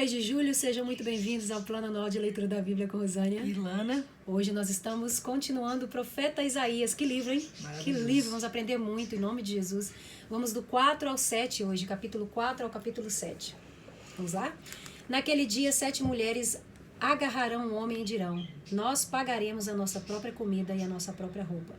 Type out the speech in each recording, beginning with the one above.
mês de julho, sejam muito bem-vindos ao Plano Anual de Leitura da Bíblia com Rosânia e Lana. Hoje nós estamos continuando o profeta Isaías. Que livro, hein? Que livro, vamos aprender muito em nome de Jesus. Vamos do 4 ao 7 hoje, capítulo 4 ao capítulo 7. Vamos lá? Naquele dia, 7 mulheres agarrarão um homem e dirão: nós pagaremos a nossa própria comida e a nossa própria roupa.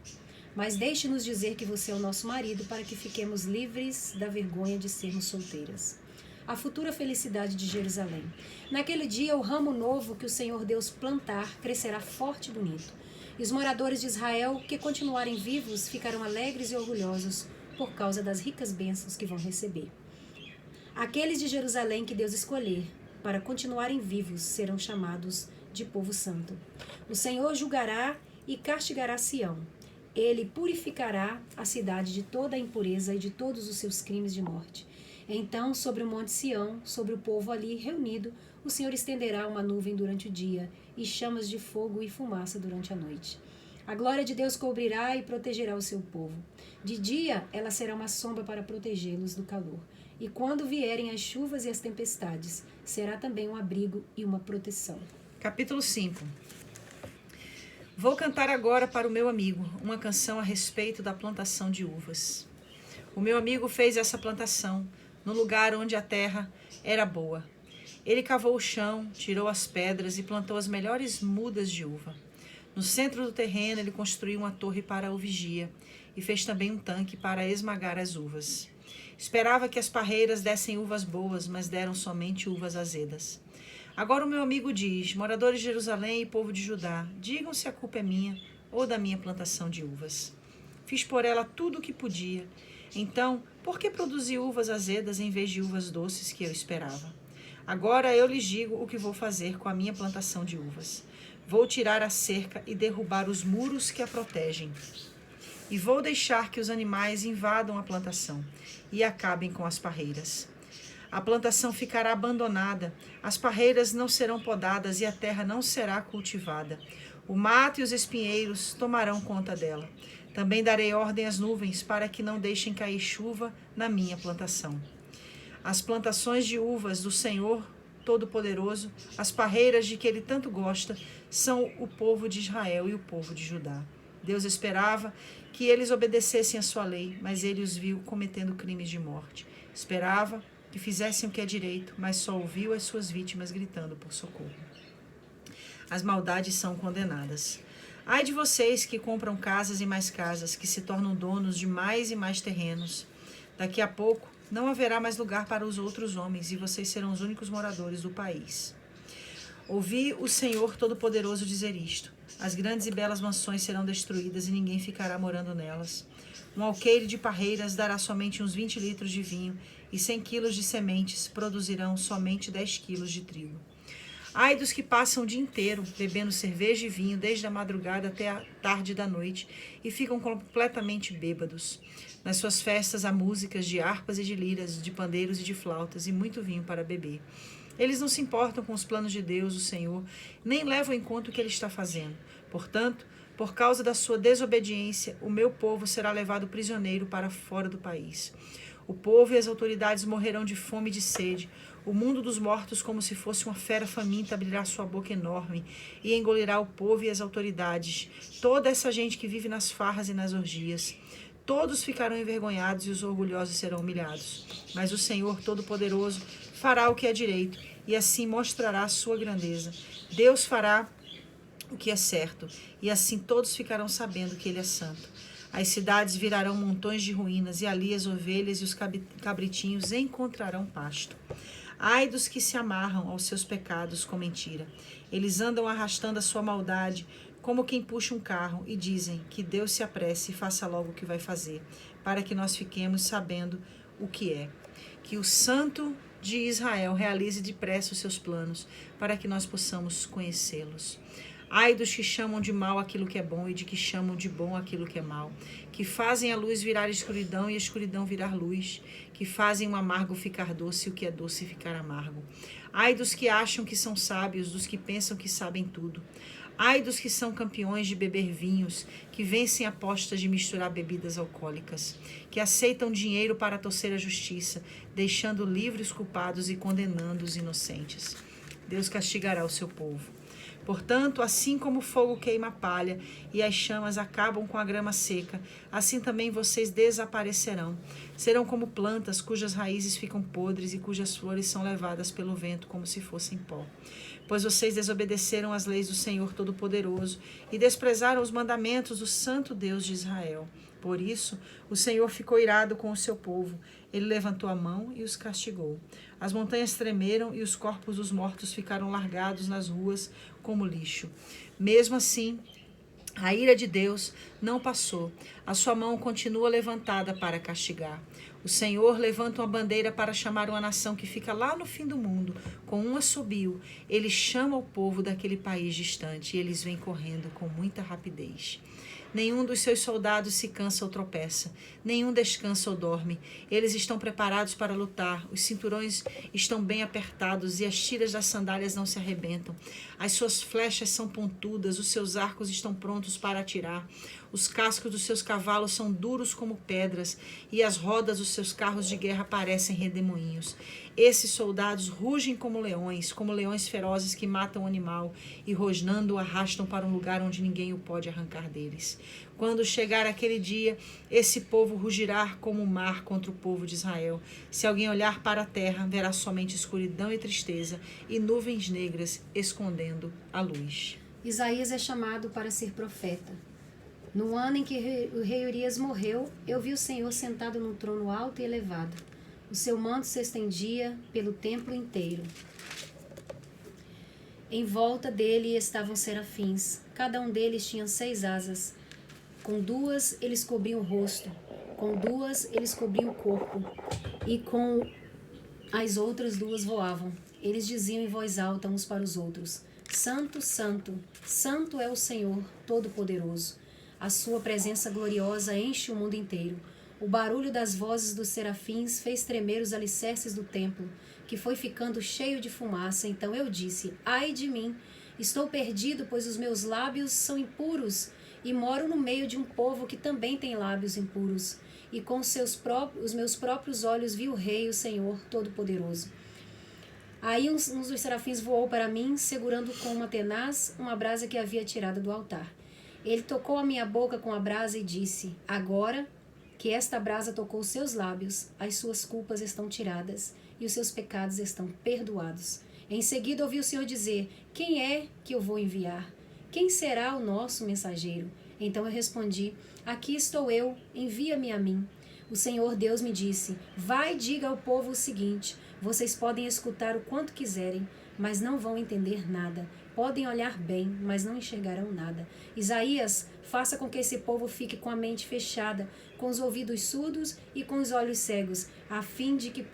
Mas deixe-nos dizer que você é o nosso marido para que fiquemos livres da vergonha de sermos solteiras. A futura felicidade de Jerusalém. Naquele dia, o ramo novo que o Senhor Deus plantar crescerá forte e bonito. E os moradores de Israel, que continuarem vivos, ficarão alegres e orgulhosos por causa das ricas bênçãos que vão receber. Aqueles de Jerusalém que Deus escolher para continuarem vivos serão chamados de povo santo. O Senhor julgará e castigará Sião. Ele purificará a cidade de toda a impureza e de todos os seus crimes de morte. Então, sobre o monte Sião, sobre o povo ali reunido, o Senhor estenderá uma nuvem durante o dia e chamas de fogo e fumaça durante a noite. A glória de Deus cobrirá e protegerá o seu povo. De dia, ela será uma sombra para protegê-los do calor. E quando vierem as chuvas e as tempestades, será também um abrigo e uma proteção. Capítulo 5. Vou cantar agora para o meu amigo uma canção a respeito da plantação de uvas. O meu amigo fez essa plantação no lugar onde a terra era boa. Ele cavou o chão, tirou as pedras e plantou as melhores mudas de uva. No centro do terreno, ele construiu uma torre para o vigia e fez também um tanque para esmagar as uvas. Esperava que as parreiras dessem uvas boas, mas deram somente uvas azedas. Agora o meu amigo diz: moradores de Jerusalém e povo de Judá, digam se a culpa é minha ou da minha plantação de uvas. Fiz por ela tudo o que podia. Então, por que produzi uvas azedas em vez de uvas doces que eu esperava? Agora eu lhes digo o que vou fazer com a minha plantação de uvas. Vou tirar a cerca e derrubar os muros que a protegem. E vou deixar que os animais invadam a plantação e acabem com as parreiras. A plantação ficará abandonada, as parreiras não serão podadas e a terra não será cultivada. O mato e os espinheiros tomarão conta dela. Também darei ordem às nuvens para que não deixem cair chuva na minha plantação. As plantações de uvas do Senhor Todo-Poderoso, as parreiras de que ele tanto gosta, são o povo de Israel e o povo de Judá. Deus esperava que eles obedecessem a sua lei, mas ele os viu cometendo crimes de morte. Esperava que fizessem o que é direito, mas só ouviu as suas vítimas gritando por socorro. As maldades são condenadas. Ai de vocês que compram casas e mais casas, que se tornam donos de mais e mais terrenos. Daqui a pouco não haverá mais lugar para os outros homens e vocês serão os únicos moradores do país. Ouvi o Senhor Todo-Poderoso dizer isto: as grandes e belas mansões serão destruídas e ninguém ficará morando nelas. Um alqueire de parreiras dará somente uns 20 litros de vinho e 100 quilos de sementes produzirão somente 10 quilos de trigo. Ai dos que passam o dia inteiro bebendo cerveja e vinho desde a madrugada até a tarde da noite e ficam completamente bêbados. Nas suas festas há músicas de harpas e de liras, de pandeiros e de flautas e muito vinho para beber. Eles não se importam com os planos de Deus, o Senhor, nem levam em conta o que ele está fazendo. Portanto, por causa da sua desobediência, o meu povo será levado prisioneiro para fora do país. O povo e as autoridades morrerão de fome e de sede. O mundo dos mortos, como se fosse uma fera faminta, abrirá sua boca enorme e engolirá o povo e as autoridades, toda essa gente que vive nas farras e nas orgias. Todos ficarão envergonhados e os orgulhosos serão humilhados. Mas o Senhor Todo-Poderoso fará o que é direito e assim mostrará a sua grandeza. Deus fará o que é certo e assim todos ficarão sabendo que Ele é santo. As cidades virarão montões de ruínas e ali as ovelhas e os cabritinhos encontrarão pasto. Ai dos que se amarram aos seus pecados com mentira. Eles andam arrastando a sua maldade como quem puxa um carro e dizem que Deus se apresse e faça logo o que vai fazer, para que nós fiquemos sabendo o que é. Que o Santo de Israel realize depressa os seus planos, para que nós possamos conhecê-los. Ai dos que chamam de mal aquilo que é bom e de que chamam de bom aquilo que é mal, que fazem a luz virar escuridão e a escuridão virar luz, que fazem o amargo ficar doce e o que é doce ficar amargo. Ai dos que acham que são sábios, dos que pensam que sabem tudo. Ai dos que são campeões de beber vinhos, que vencem apostas de misturar bebidas alcoólicas, que aceitam dinheiro para torcer a justiça, deixando livres os culpados e condenando os inocentes. Deus castigará o seu povo. Portanto, assim como o fogo queima a palha e as chamas acabam com a grama seca, assim também vocês desaparecerão. Serão como plantas cujas raízes ficam podres e cujas flores são levadas pelo vento como se fossem pó. Pois vocês desobedeceram às leis do Senhor Todo-Poderoso e desprezaram os mandamentos do Santo Deus de Israel. Por isso, o Senhor ficou irado com o seu povo. Ele levantou a mão e os castigou. As montanhas tremeram e os corpos dos mortos ficaram largados nas ruas como lixo. Mesmo assim, a ira de Deus não passou. A sua mão continua levantada para castigar. O Senhor levanta uma bandeira para chamar uma nação que fica lá no fim do mundo, com um assobio. Ele chama o povo daquele país distante e eles vêm correndo com muita rapidez. Nenhum dos seus soldados se cansa ou tropeça, nenhum descansa ou dorme. Eles estão preparados para lutar, os cinturões estão bem apertados e as tiras das sandálias não se arrebentam. As suas flechas são pontudas, os seus arcos estão prontos para atirar. Os cascos dos seus cavalos são duros como pedras e as rodas dos seus carros de guerra parecem redemoinhos. Esses soldados rugem como leões ferozes que matam o animal e, rosnando, o arrastam para um lugar onde ninguém o pode arrancar deles. Quando chegar aquele dia, esse povo rugirá como o mar contra o povo de Israel. Se alguém olhar para a terra, verá somente escuridão e tristeza e nuvens negras escondendo a luz. Isaías é chamado para ser profeta. No ano em que o rei Urias morreu, eu vi o Senhor sentado num trono alto e elevado. O seu manto se estendia pelo templo inteiro. Em volta dele estavam serafins. Cada um deles tinha 6 asas. Com 2 eles cobriam o rosto, com 2 eles cobriam o corpo, e com as outras 2 voavam. Eles diziam em voz alta uns para os outros: Santo, Santo, Santo é o Senhor Todo-Poderoso. A sua presença gloriosa enche o mundo inteiro. O barulho das vozes dos serafins fez tremer os alicerces do templo, que foi ficando cheio de fumaça. Então eu disse: Ai de mim, estou perdido, pois os meus lábios são impuros, e moro no meio de um povo que também tem lábios impuros. E com os meus próprios olhos vi o Rei, o Senhor Todo-Poderoso. Aí um dos serafins voou para mim, segurando com uma tenaz uma brasa que havia tirado do altar. Ele tocou a minha boca com a brasa e disse: Agora que esta brasa tocou os seus lábios, as suas culpas estão tiradas e os seus pecados estão perdoados. Em seguida ouvi o Senhor dizer: Quem é que eu vou enviar? Quem será o nosso mensageiro? Então eu respondi: Aqui estou eu, envia-me a mim. O Senhor Deus me disse: Vai e diga ao povo o seguinte: vocês podem escutar o quanto quiserem, mas não vão entender nada. Podem olhar bem, mas não enxergarão nada. Isaías, faça com que esse povo fique com a mente fechada, com os ouvidos surdos e com os olhos cegos, a fim de que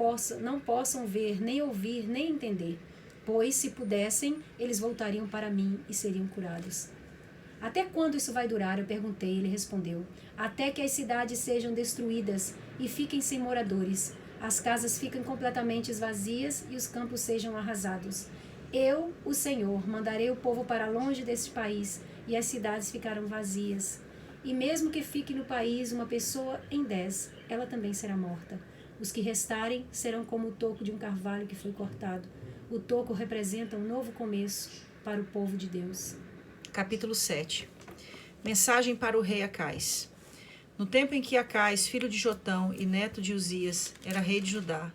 não possam ver, nem ouvir, nem entender. Pois, se pudessem, eles voltariam para mim e seriam curados. Até quando isso vai durar? Eu perguntei. Ele respondeu: até que as cidades sejam destruídas e fiquem sem moradores. As casas fiquem completamente vazias e os campos sejam arrasados. Eu, o Senhor, mandarei o povo para longe deste país e as cidades ficarão vazias. E mesmo que fique no país uma pessoa em 10, ela também será morta. Os que restarem serão como o toco de um carvalho que foi cortado. O toco representa um novo começo para o povo de Deus. Capítulo 7. Mensagem para o rei Acais. No tempo em que Acais, filho de Jotão e neto de Uzias, era rei de Judá,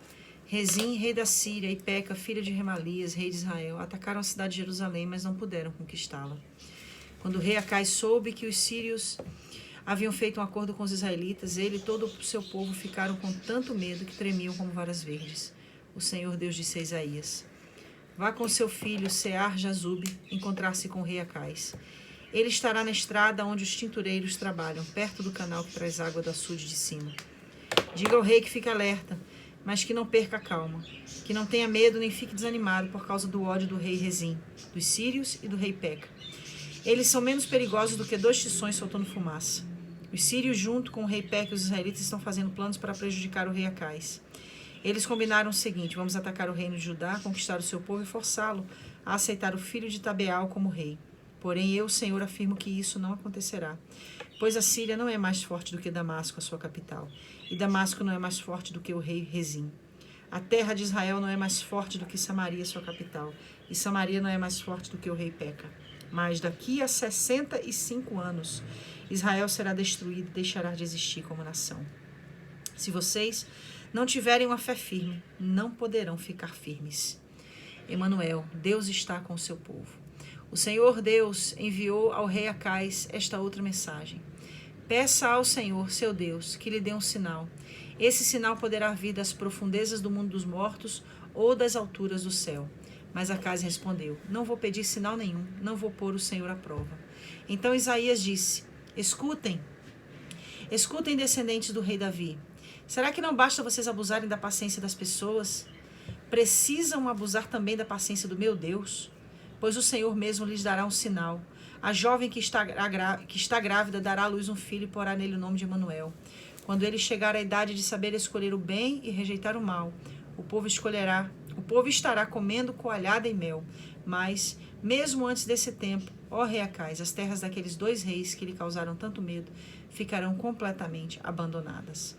Rezim, rei da Síria, e Peca, filho de Remalias, rei de Israel, atacaram a cidade de Jerusalém, mas não puderam conquistá-la. Quando o rei Acais soube que os sírios haviam feito um acordo com os israelitas, ele e todo o seu povo ficaram com tanto medo que tremiam como varas verdes. O Senhor Deus disse a Isaías: Vá com seu filho Sear-Jazube encontrar-se com o rei Acais. Ele estará na estrada onde os tintureiros trabalham, perto do canal que traz água do açude de cima. Diga ao rei que fique alerta, mas que não perca a calma, que não tenha medo nem fique desanimado por causa do ódio do rei Rezim, dos sírios e do rei Peca. Eles são menos perigosos do que 2 tições soltando fumaça. Os sírios, junto com o rei Peca e os israelitas, estão fazendo planos para prejudicar o rei Acais. Eles combinaram o seguinte: vamos atacar o reino de Judá, conquistar o seu povo e forçá-lo a aceitar o filho de Tabeal como rei. Porém, eu, Senhor, afirmo que isso não acontecerá. Pois a Síria não é mais forte do que Damasco, a sua capital. E Damasco não é mais forte do que o rei Rezim. A terra de Israel não é mais forte do que Samaria, sua capital. E Samaria não é mais forte do que o rei Peca. Mas daqui a 65 anos, Israel será destruído e deixará de existir como nação. Se vocês não tiverem uma fé firme, não poderão ficar firmes. Emanuel, Deus está com o seu povo. O Senhor Deus enviou ao rei Acais esta outra mensagem. Peça ao Senhor, seu Deus, que lhe dê um sinal. Esse sinal poderá vir das profundezas do mundo dos mortos ou das alturas do céu. Mas Acais respondeu, não vou pedir sinal nenhum, não vou pôr o Senhor à prova. Então Isaías disse, escutem, descendentes do rei Davi. Será que não basta vocês abusarem da paciência das pessoas? Precisam abusar também da paciência do meu Deus? Pois o Senhor mesmo lhes dará um sinal. A jovem que está grávida dará à luz um filho e porá nele o nome de Emanuel. Quando ele chegar à idade de saber escolher o bem e rejeitar o mal, o povo estará comendo coalhada e mel. Mas, mesmo antes desse tempo, ó rei Acais, as terras daqueles 2 reis que lhe causaram tanto medo ficarão completamente abandonadas.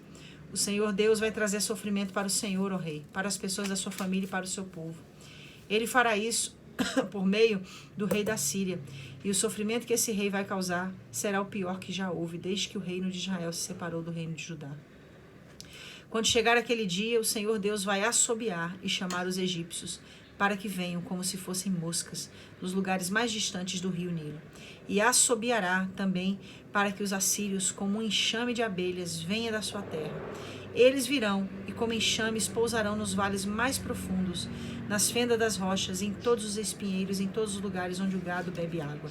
O Senhor Deus vai trazer sofrimento para o Senhor, ó rei, para as pessoas da sua família e para o seu povo. Ele fará isso por meio do rei da Síria, e o sofrimento que esse rei vai causar será o pior que já houve desde que o reino de Israel se separou do reino de Judá. Quando chegar aquele dia, o Senhor Deus vai assobiar e chamar os egípcios para que venham como se fossem moscas dos lugares mais distantes do rio Nilo. E assobiará também para que os assírios, como um enxame de abelhas, venham da sua terra. Eles virão e como enxames pousarão nos vales mais profundos, nas fendas das rochas, em todos os espinheiros, em todos os lugares onde o gado bebe água.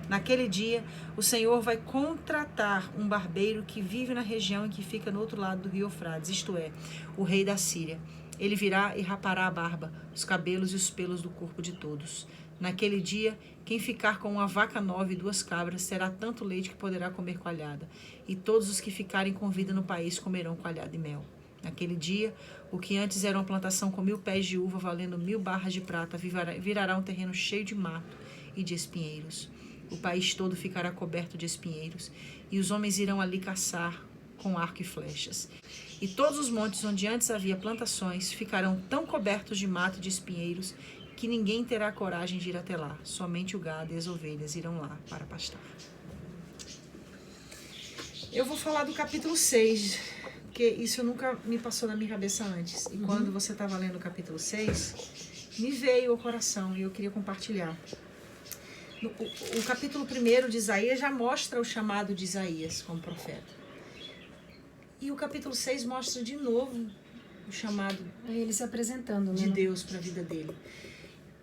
Naquele dia, o Senhor vai contratar um barbeiro que vive na região e que fica no outro lado do rio Eufrates, isto é, o rei da Síria. Ele virá e rapará a barba, os cabelos e os pelos do corpo de todos. Naquele dia, quem ficar com uma vaca nova e 2 cabras terá tanto leite que poderá comer coalhada, e todos os que ficarem com vida no país comerão coalhada e mel. Naquele dia, o que antes era uma plantação com 1000 pés de uva valendo 1000 barras de prata virará um terreno cheio de mato e de espinheiros. O país todo ficará coberto de espinheiros, e os homens irão ali caçar com arco e flechas. E todos os montes onde antes havia plantações ficarão tão cobertos de mato e de espinheiros que ninguém terá coragem de ir até lá. Somente o gado e as ovelhas irão lá para pastar. Eu vou falar do capítulo 6, porque isso nunca me passou na minha cabeça antes. E quando você estava lendo o capítulo 6, me veio ao coração e eu queria compartilhar. O capítulo 1 de Isaías já mostra o chamado de Isaías como profeta. E o capítulo 6 mostra de novo o chamado ele se apresentando, né? de Deus para a vida dele.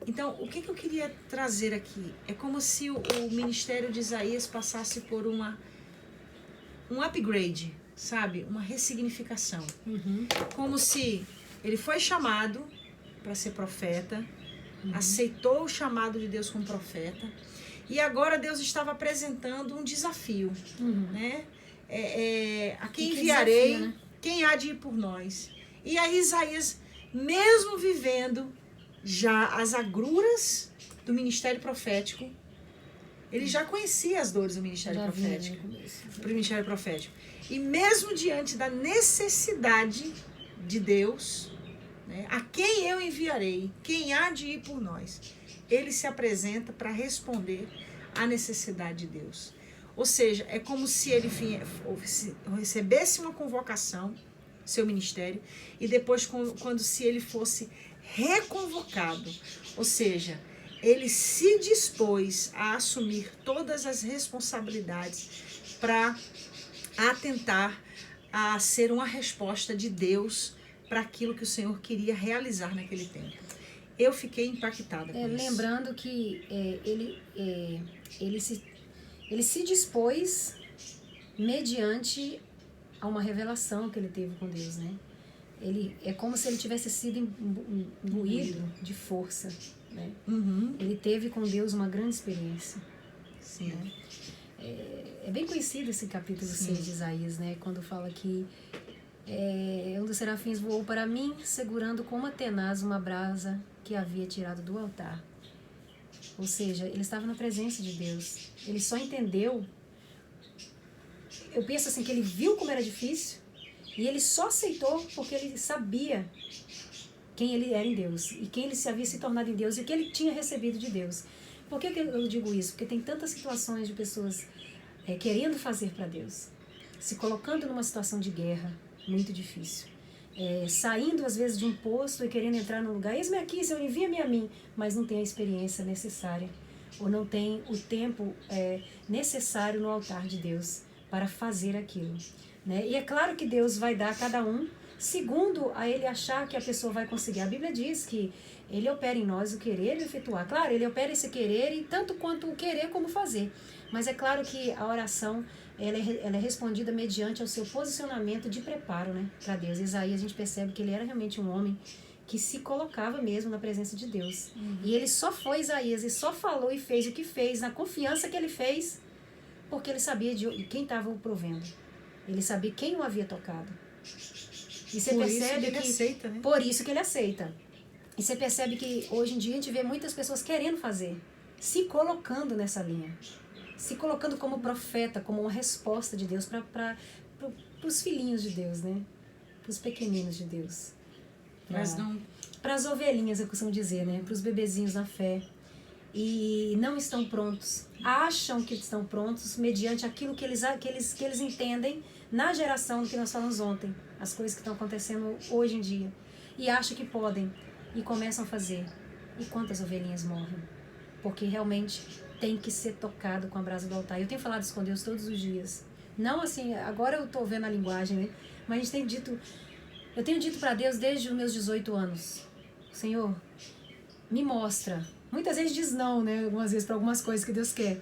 Então, o que eu queria trazer aqui? É como se o ministério de Isaías passasse por um upgrade, sabe? Uma ressignificação. Como se ele foi chamado para ser profeta, aceitou o chamado de Deus como profeta, e agora Deus estava apresentando um desafio, né? A quem enviarei, desafio, né? Quem há de ir por nós? E aí Isaías, mesmo vivendo já as agruras do ministério profético, ele já conhecia as dores do ministério profético. E mesmo diante da necessidade de Deus, né, a quem eu enviarei, quem há de ir por nós, ele se apresenta para responder à necessidade de Deus. Ou seja, é como se ele recebesse uma convocação, seu ministério, e depois quando se ele fosse reconvocado, ou seja, ele se dispôs a assumir todas as responsabilidades para atentar a ser uma resposta de Deus para aquilo que o Senhor queria realizar naquele tempo. Eu fiquei impactada com isso. Lembrando que ele se dispôs mediante a uma revelação que ele teve com Deus, né? É como se ele tivesse sido imbuído de força, né? Ele teve com Deus uma grande experiência. Sim. Né? É bem conhecido esse capítulo 6 de Isaías, né? Quando fala que um dos serafins voou para mim, segurando com uma tenaz uma brasa que havia tirado do altar. Ou seja, ele estava na presença de Deus. Ele só entendeu. Eu penso assim, que ele viu como era difícil e ele só aceitou porque ele sabia quem ele era em Deus e quem ele se havia se tornado em Deus e o que ele tinha recebido de Deus. Por que eu digo isso? Porque tem tantas situações de pessoas querendo fazer para Deus, se colocando numa situação de guerra muito difícil, saindo às vezes de um posto e querendo entrar num lugar, eis-me aqui, Senhor, envia-me a mim, mas não tem a experiência necessária ou não tem o tempo necessário no altar de Deus para fazer aquilo, né? E é claro que Deus vai dar a cada um segundo a ele achar que a pessoa vai conseguir. A Bíblia diz que ele opera em nós o querer e o efetuar. Claro, ele opera esse querer e tanto quanto o querer como fazer. Mas é claro que a oração ela é respondida mediante ao seu posicionamento de preparo, né, para Deus. Isaías, a gente percebe que ele era realmente um homem que se colocava mesmo na presença de Deus. E ele só foi Isaías e só falou e fez o que fez, na confiança que ele fez, porque ele sabia de quem estava o provendo. Ele sabia quem o havia tocado. E você percebe que aceita, né? Por isso que ele aceita. E você percebe que hoje em dia a gente vê muitas pessoas querendo fazer, se colocando nessa linha, se colocando como profeta, como uma resposta de Deus para os filhinhos de Deus, né? Para os pequeninos de Deus. Mas não... Para as ovelhinhas, eu costumo dizer, né? Para os bebezinhos na fé. E não estão prontos, acham que estão prontos mediante aquilo que eles entendem na geração que nós falamos ontem, as coisas que estão acontecendo hoje em dia, e acham que podem, e começam a fazer. E quantas ovelhinhas morrem? Porque realmente tem que ser tocado com a brasa do altar. Eu tenho falado isso com Deus todos os dias. Não assim, agora eu estou vendo a linguagem, né? Mas a gente tem dito, eu tenho dito para Deus desde os meus 18 anos, Senhor, me mostra. Muitas vezes diz não, né? Algumas vezes para algumas coisas que Deus quer.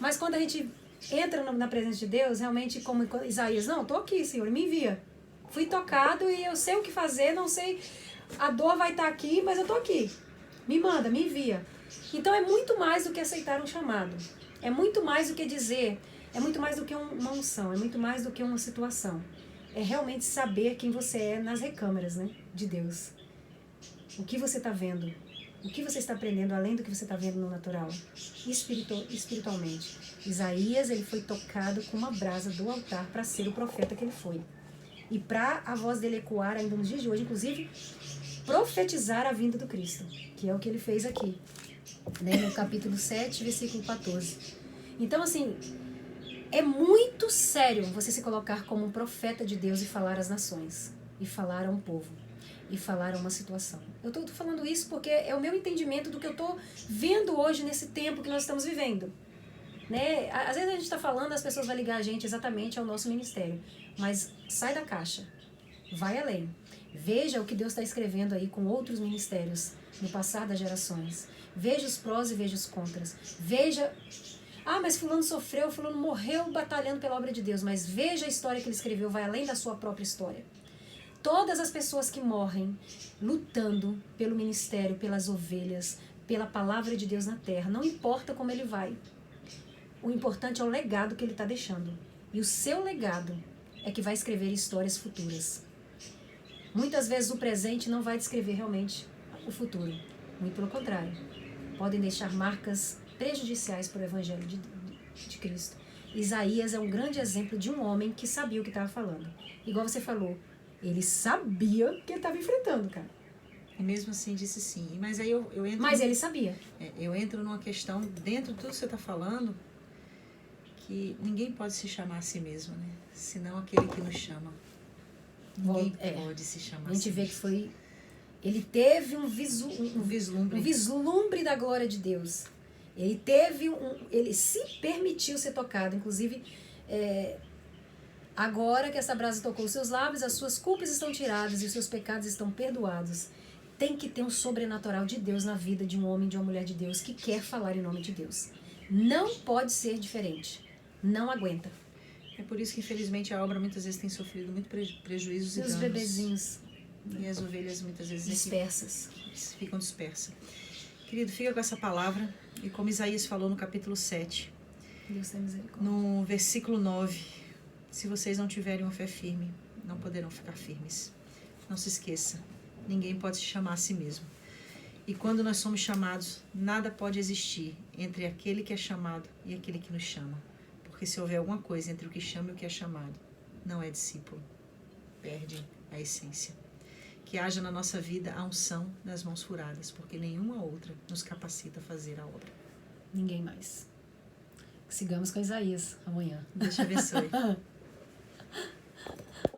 Mas quando a gente entra na presença de Deus, realmente como Isaías, não, estou aqui, Senhor, me envia. Fui tocado e eu sei o que fazer, não sei, a dor vai estar aqui, mas eu estou aqui. Me manda, me envia. Então é muito mais do que aceitar um chamado. É muito mais do que dizer, é muito mais do que uma unção, é muito mais do que uma situação. É realmente saber quem você é nas recâmaras, né, de Deus. O que você está vendo. O que você está aprendendo além do que você está vendo no natural? Espiritualmente. Isaías, ele foi tocado com uma brasa do altar para ser o profeta que ele foi. E para a voz dele ecoar ainda nos dias de hoje, inclusive, profetizar a vinda do Cristo, que é o que ele fez aqui, né, no capítulo 7, versículo 14. Então, assim, é muito sério você se colocar como um profeta de Deus e falar às nações, e falar a um povo, e falar a uma situação. Eu estou falando isso porque é o meu entendimento do que eu estou vendo hoje nesse tempo que nós estamos vivendo. Né? Às vezes a gente está falando, as pessoas vão ligar a gente exatamente ao nosso ministério, mas sai da caixa, vai além. Veja o que Deus está escrevendo aí com outros ministérios no passar das gerações. Veja os prós e veja os contras. Veja, mas fulano sofreu, fulano morreu batalhando pela obra de Deus, mas veja a história que ele escreveu, vai além da sua própria história. Todas as pessoas que morrem lutando pelo ministério, pelas ovelhas, pela palavra de Deus na terra, não importa como ele vai. O importante é o legado que ele está deixando. E o seu legado é que vai escrever histórias futuras. Muitas vezes o presente não vai descrever realmente o futuro. Muito pelo contrário. Podem deixar marcas prejudiciais para o Evangelho de Cristo. Isaías é um grande exemplo de um homem que sabia o que estava falando. Igual você falou, ele sabia o que ele estava enfrentando, cara. E mesmo assim disse sim. Mas aí eu entro... Mas ele sabia. Eu entro numa questão, dentro de tudo que você está falando, que ninguém pode se chamar a si mesmo, né? Senão aquele que nos chama. Ninguém pode se chamar a si mesmo. A gente vê que foi... Ele teve um vislumbre da glória de Deus. Ele teve ele se permitiu ser tocado. Inclusive, agora que essa brasa tocou os seus lábios, as suas culpas estão tiradas e os seus pecados estão perdoados. Tem que ter um sobrenatural de Deus na vida de um homem, de uma mulher de Deus que quer falar em nome de Deus. Não pode ser diferente. Não aguenta. É por isso que, infelizmente, a obra muitas vezes tem sofrido muito prejuízos e danos. Os bebezinhos. E as ovelhas muitas vezes dispersas. Ficam dispersas. Querido, fica com essa palavra. E como Isaías falou no capítulo 7, Deus tem misericórdia. No versículo 9, se vocês não tiverem uma fé firme, não poderão ficar firmes. Não se esqueça, ninguém pode se chamar a si mesmo. E quando nós somos chamados, nada pode existir entre aquele que é chamado e aquele que nos chama. Porque se houver alguma coisa entre o que chama e o que é chamado, não é discípulo. Perde a essência. Que haja na nossa vida a unção das mãos furadas, porque nenhuma outra nos capacita a fazer a obra. Ninguém mais. Sigamos com Isaías amanhã. Deus te abençoe.